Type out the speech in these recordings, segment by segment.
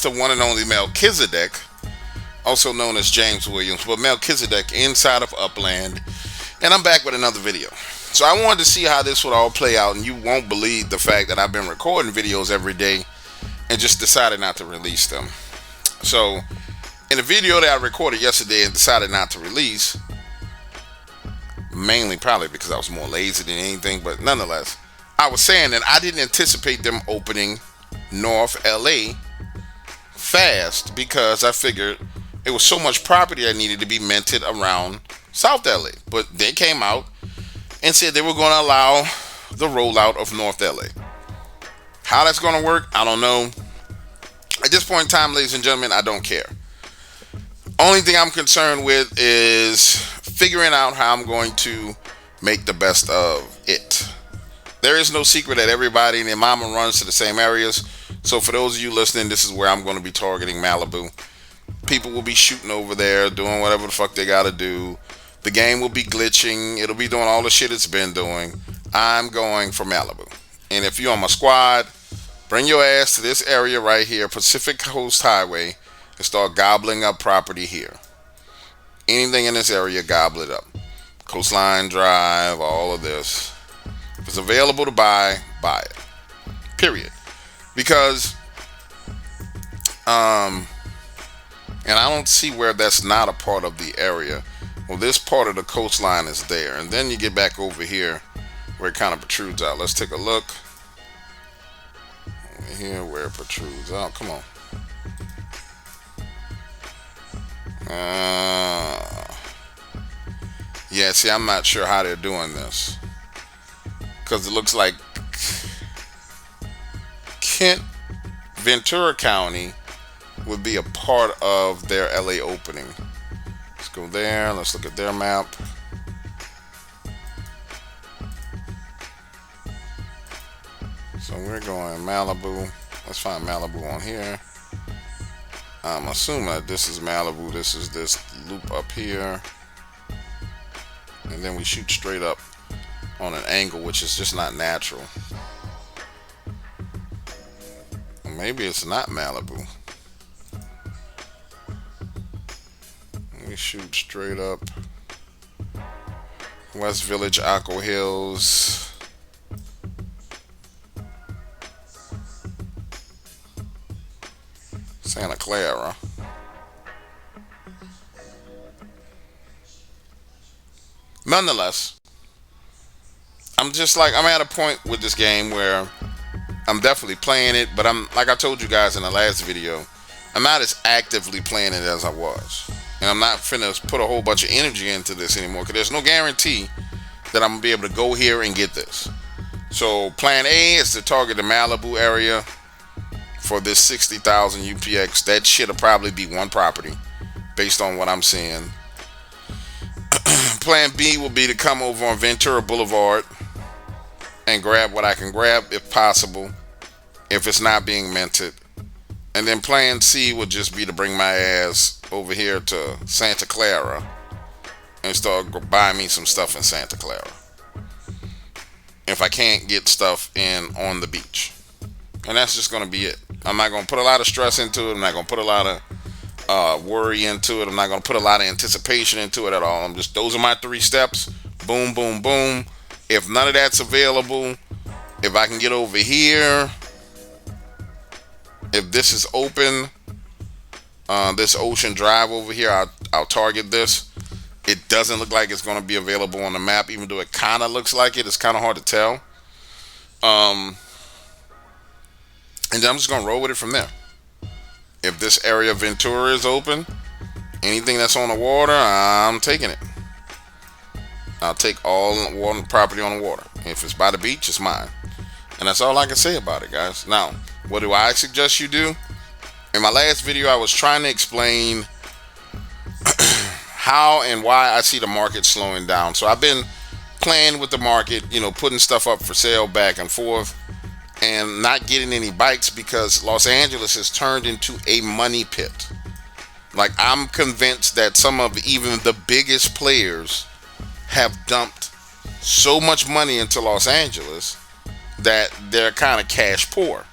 to one and only Melchizedek, also known as James Williams, but Melchizedek inside of Upland. And I'm back with another video. So I wanted to see how this would all play out, and you won't believe the fact that I've been recording videos every day and just decided not to release them. So in the video that I recorded yesterday and decided not to release, mainly probably because I was more lazy than anything, but nonetheless, I was saying that I didn't anticipate them opening North LA fast because I figured it was so much property that needed to be minted around South LA. But they came out and said they were going to allow the rollout of North LA. How that's going to work, I don't know. At this point in time, ladies and gentlemen, I don't care. Only thing I'm concerned with is figuring out how I'm going to make the best of it. There is no secret that everybody and their mama runs to the same areas. So for those of you listening, this is where I'm going to be targeting Malibu. People will be shooting over there, doing whatever the fuck they got to do. The game will be glitching. It'll be doing all the shit it's been doing. I'm going for Malibu. And if you're on my squad, bring your ass to this area right here, Pacific Coast Highway, and start gobbling up property here. Anything in this area, gobble it up. Coastline Drive, all of this. If it's available to buy, buy it. Period. Because, and I don't see where that's not a part of the area. Well, this part of the coastline is there. And then you get back over here where it kind of protrudes out. Let's take a look. Over here where it protrudes out. Come on. Yeah, see, I'm not sure how they're doing this. Because it looks like Kent, Ventura County would be a part of their LA opening. Let's go there. Let's look at their map. So we're going Malibu. Let's find Malibu on here. I'm assuming that this is Malibu. This is this loop up here. And then we shoot straight up on an angle, which is just not natural. Maybe it's not Malibu. We shoot straight up West Village, Aqua Hills. Santa Clara. Nonetheless, I'm at a point with this game where I'm definitely playing it, but I'm, like I told you guys in the last video, I'm not as actively playing it as I was. And I'm not finna put a whole bunch of energy into this anymore because there's no guarantee that I'm gonna be able to go here and get this. So plan A is to target the Malibu area for this 60,000 UPX. That shit'll probably be one property based on what I'm seeing. Plan B will be to come over on Ventura Boulevard and grab what I can grab if possible, if it's not being minted. And then plan C would just be to bring my ass over here to Santa Clara and start buying me some stuff in Santa Clara if I can't get stuff in on the beach. And that's just going to be it. I'm not going to put a lot of stress into it. I'm not going to put a lot of worry into it. I'm not going to put a lot of anticipation into it at all. Those are my 3 steps. Boom, boom, boom. If none of that's available, if I can get over here, if this is open, this Ocean Drive over here, I'll target this. It doesn't look like it's going to be available on the map, even though it kind of looks like it. It's kind of hard to tell. And then I'm just going to roll with it from there. If this area of Ventura is open, anything that's on the water, I'm taking it. I'll take all water property on the water. If it's by the beach, it's mine. And that's all I can say about it, guys. Now, what do I suggest you do? In my last video, I was trying to explain how and why I see the market slowing down. So I've been playing with the market, putting stuff up for sale back and forth, and not getting any bites because Los Angeles has turned into a money pit. Like, I'm convinced that some of even the biggest players have dumped so much money into Los Angeles that they're kind of cash poor.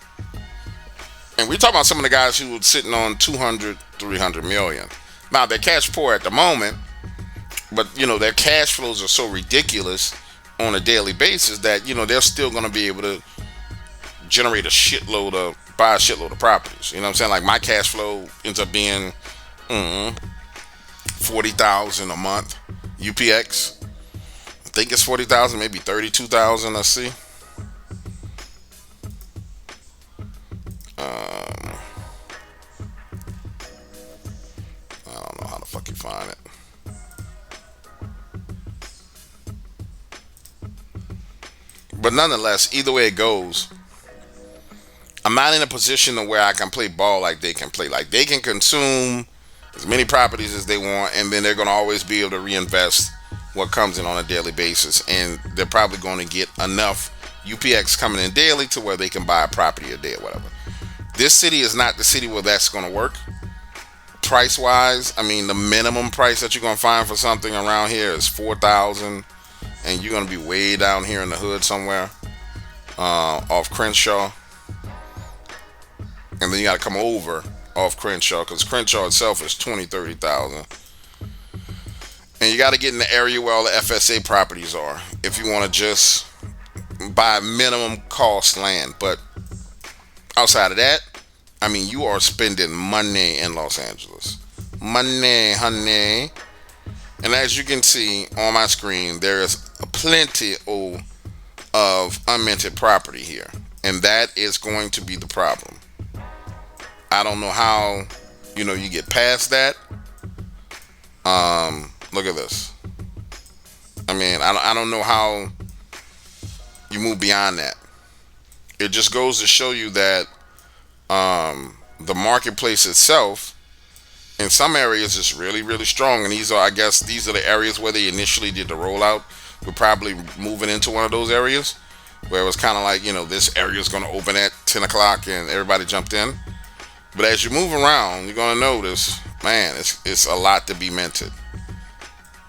And we're talking about some of the guys who were sitting on 200, 300 million. Now they're cash poor at the moment, but their cash flows are so ridiculous on a daily basis that they're still going to be able to generate buy a shitload of properties. You know what I'm saying? Like my cash flow ends up being 40,000 a month. UPX, I think it's 40,000, maybe 32,000. Let's see. I don't know how the fuck you find it. But nonetheless, either way it goes, I'm not in a position to where I can play ball like they can play. Like they can consume as many properties as they want, and then they're going to always be able to reinvest what comes in on a daily basis, and they're probably going to get enough UPX coming in daily to where they can buy a property a day or whatever. This city is not the city where that's going to work. Price wise, I mean, the minimum price that you're going to find for something around here is 4,000, and you're going to be way down here in the hood somewhere, off Crenshaw, and then you got to come over off Crenshaw, because Crenshaw itself is 20, 30,000, and you got to get in the area where all the FSA properties are if you want to just buy minimum cost land. But outside of that, I mean, you are spending money in Los Angeles. Money, honey. And as you can see on my screen, there is plenty of unminted property here. And that is going to be the problem. I don't know how, you get past that. Look at this. I mean, I don't know how you move beyond that. It just goes to show you that the marketplace itself in some areas is really, really strong, and these are the areas where they initially did the rollout. We're probably moving into one of those areas where it was kind of like, this area is going to open at 10 o'clock and everybody jumped in. But as you move around, you're going to notice, man, it's a lot to be minted.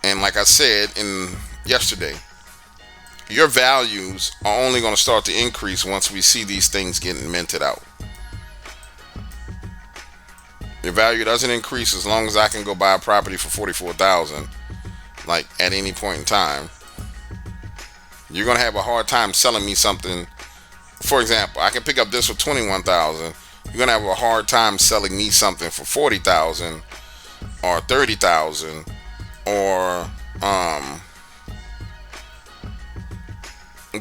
And like I said yesterday, your values are only going to start to increase once we see these things getting minted out. Your value doesn't increase as long as I can go buy a property for 44,000, like at any point in time. You're gonna have a hard time selling me something. For example, I can pick up this for 21,000. You're gonna have a hard time selling me something for 40,000 or 30,000 or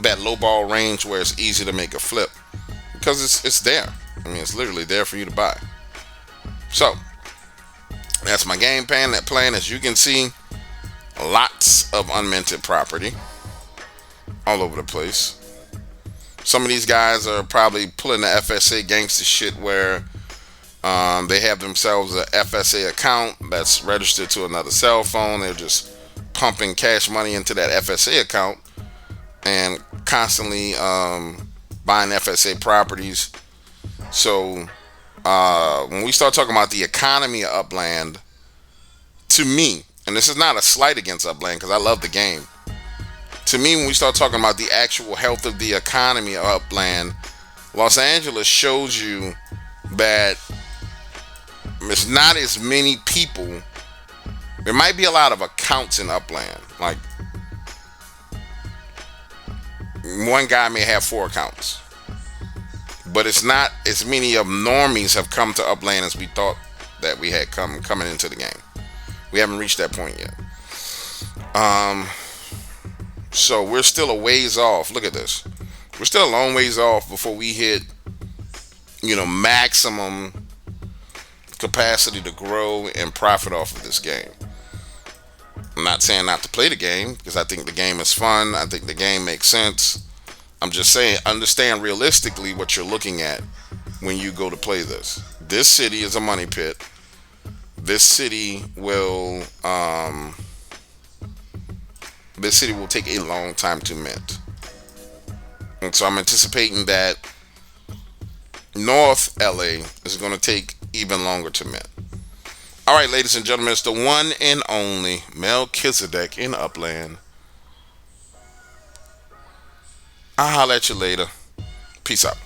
that low ball range where it's easy to make a flip, because it's there. I mean, it's literally there for you to buy. So that's my game plan. That plan, as you can see, lots of unminted property all over the place. Some of these guys are probably pulling the FSA gangster shit where they have themselves a FSA account that's registered to another cell phone. They're just pumping cash money into that FSA account and constantly buying FSA properties. So when we start talking about the economy of Upland, to me, and this is not a slight against Upland because I love the game, to me, when we start talking about the actual health of the economy of Upland, Los Angeles shows you that it's not as many people. There might be a lot of accounts in Upland. Like, one guy may have 4 accounts. But it's not as many of normies have come to Upland as we thought that we had coming into the game. We haven't reached that point yet. So we're still a ways off. Look at this. We're still a long ways off before we hit, maximum capacity to grow and profit off of this game. I'm not saying not to play the game, because I think the game is fun. I think the game makes sense. I'm just saying, understand realistically what you're looking at when you go to play this. This city is a money pit. This city will take a long time to mint. And so I'm anticipating that North LA is going to take even longer to mint. All right, ladies and gentlemen, it's the one and only Melchizedek in Upland. I'll holler at you later. Peace out.